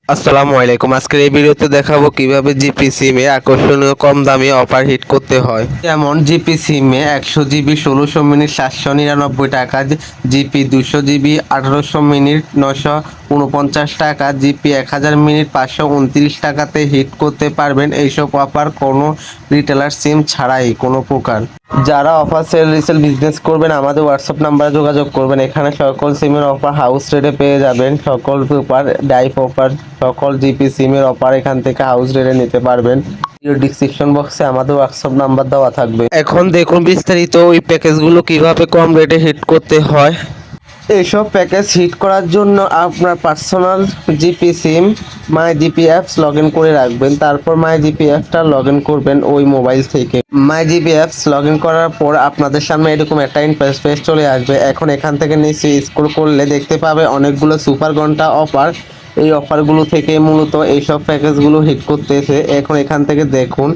আসসালামু আলাইকুম। আজকের এই ভিডিওতে দেখাবো কিভাবে জিপি সিমে আকর্ষণীয় কম দামে অফার হিট করতে হয়। যেমন জিপি সিমে 100 জিবি 1600 মিনিট 799 টাকা, জিপি 200 জিবি 1800 মিনিট 949 টাকা, জিপি 1000 মিনিট 529 টাকাতে হিট করতে পারবেন। এইসব অফার কোনো রিটেলার সিম ছাড়াই কোনো প্রকার। যারা অফার সেল রিসেল বিজনেস করবেন আমাদের হোয়াটসঅ্যাপ নাম্বারে যোগাযোগ করবেন। এখানে সকল সিমের অফার হাউস রেটে পেয়ে যাবেন। সকল অফার ডাইপ অফার সকল জিপি সিমের অফার এখান থেকে হাউস রেটে নিতে পারবেন। ডিসক্রিপশন বক্সে আমাদের হোয়াটসঅ্যাপ নাম্বার দেওয়া থাকবে। এখন দেখুন বিস্তারিত ওই প্যাকেজগুলো কিভাবে কম রেটে হিট করতে হয়। এইসব প্যাকেজ হিট করার জন্য আপনার personal GP SIM my GP apps log in করে রাখবেন। তারপর মাই জিপি অ্যাপটা লগ ইন করবেন ওই মোবাইল থেকে। মাই জিপি অ্যাপস লগ ইন করার পর আপনাদের সামনে এরকম একটা ইন্টারফেস চলে আসবে। এখন এখান থেকে নিচে স্ক্রল করলে দেখতে পাবে অনেকগুলো সুপার ঘন্টা অফার। এই অফারগুলো থেকে মূলত এইসব প্যাকেজগুলো হিট করতেছে। এখন এখান থেকে দেখুন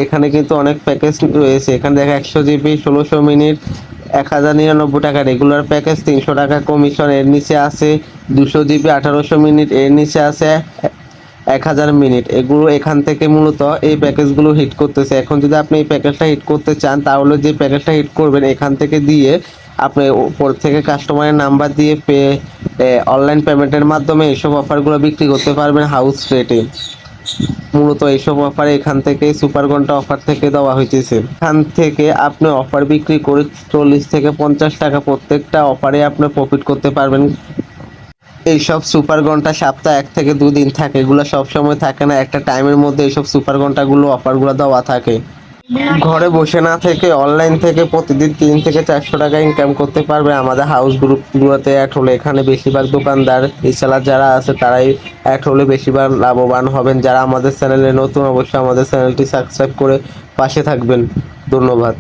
এখানে কিন্তু অনেক প্যাকেজ রয়েছে। এখানে দেখা 100 জিবি 1600 মিনিট 1099 টাকা রেগুলার প্যাকেজ, 300 টাকা কমিশন। এর নিচে আছে 200 জিবি 1800 মিনিট, এর নিচে আছে 1000 মিনিট। এগুলো এখান থেকে মূলত এই প্যাকেজগুলো হিট করতেছে। এখন যদি আপনি এই প্যাকেজটা হিট করতে চান তাহলে যে প্যাকেজটা হিট করবেন এখান থেকে দিয়ে আপনি উপর থেকে কাস্টমারের নাম্বার দিয়ে অনলাইন পেমেন্টের মাধ্যমে এইসব অফারগুলো বিক্রি করতে পারবেন হাউস রেটে। মূলত এইসব অফার এখান থেকে সুপার ঘন্টা অফার থেকে দেওয়া হইতেছে। এখান থেকে আপনি অফার বিক্রি করে 40 থেকে 50 টাকা প্রত্যেকটা অফারে আপনি প্রফিট করতে পারবেন। এইসব সুপার ঘন্টা সপ্তাহে 1 থেকে 2 দিন থাকে, এগুলো সবসময় থাকে না। একটা টাইমের মধ্যে এইসব সুপার ঘন্টাগুলো অফারগুলো দেওয়া থাকে। ঘরে বসে না থেকে অনলাইন থেকে প্রতিদিন 3 থেকে 400 টাকা ইনকাম করতে পারবে আমাদের হাউস গ্রুপগুলোতে অ্যাড হলে। এখানে বেশিরভাগ দোকানদার রিসেলার যারা আছে তারাই অ্যাড হলে বেশিরভাগ লাভবান হবেন। যারা আমাদের চ্যানেলে নতুন অবশ্যই আমাদের চ্যানেলটি সাবস্ক্রাইব করে পাশে থাকবেন। ধন্যবাদ।